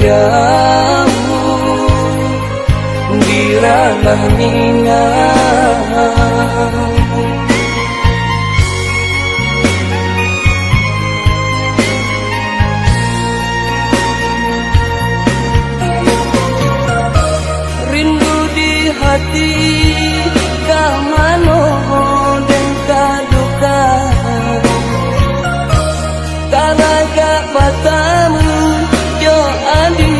jauh di ranah Minang. Rindu di hati kamano dan kaduka, karaga patamu yo adi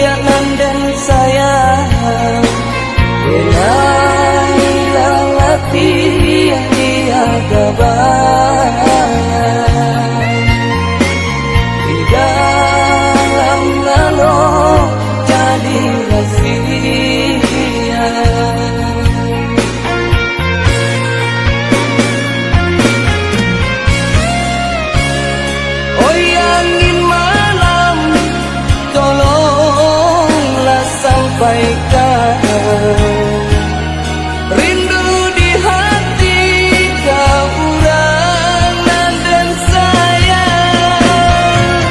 anan dan sayang. Enai lalati yang dia gaban di dalam lalu jadi rahasia. Oh angin malam, tolonglah sampaikan rindu di hati kau urangan dan sayang.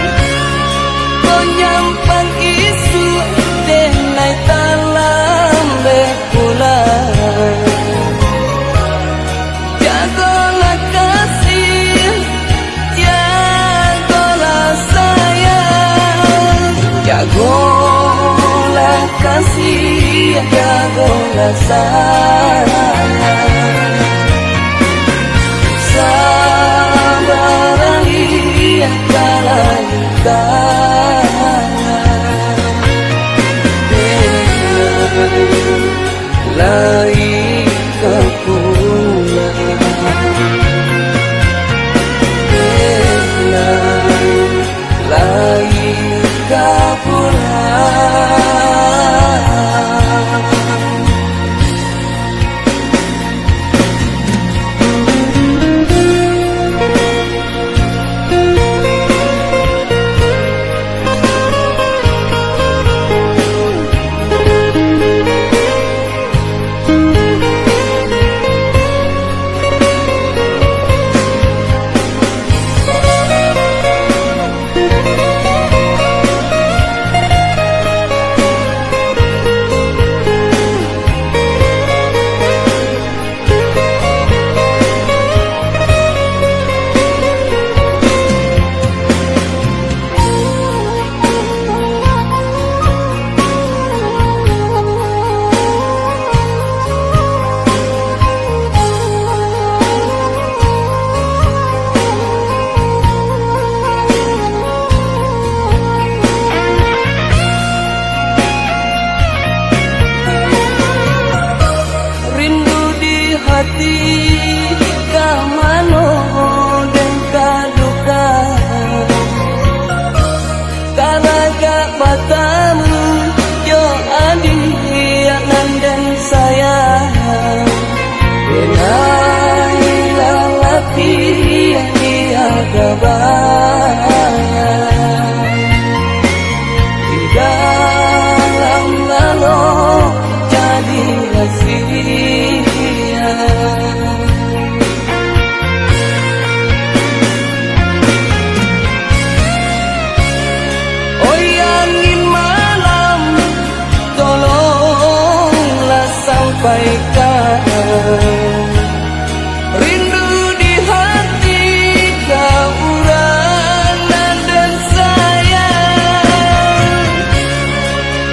Kau nyampang isu denai talam bekulan, jagolah kasih, jagolah sayang, jagolah kasih, jagolah sayang. Sabarani kala duka, lai kepulang, lai kepulang. Hati kamano dan kaduka, karaga patamu yo adi anan dan sayang. Enai lalati yang dia gaban di dalam lalu jadi rahasia. Oh angin malam, tolonglah sampaikan rindu di hati kau urangan dan sayang.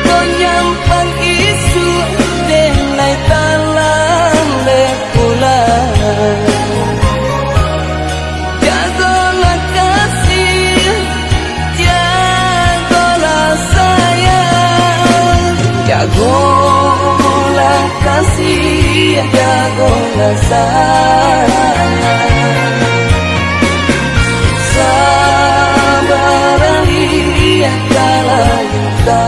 Kau nyampang isu denai talam bekulan, jagolah kasih, jagolah sayang, jagolah kasih, jagolah sayang. Sabarani kala duka,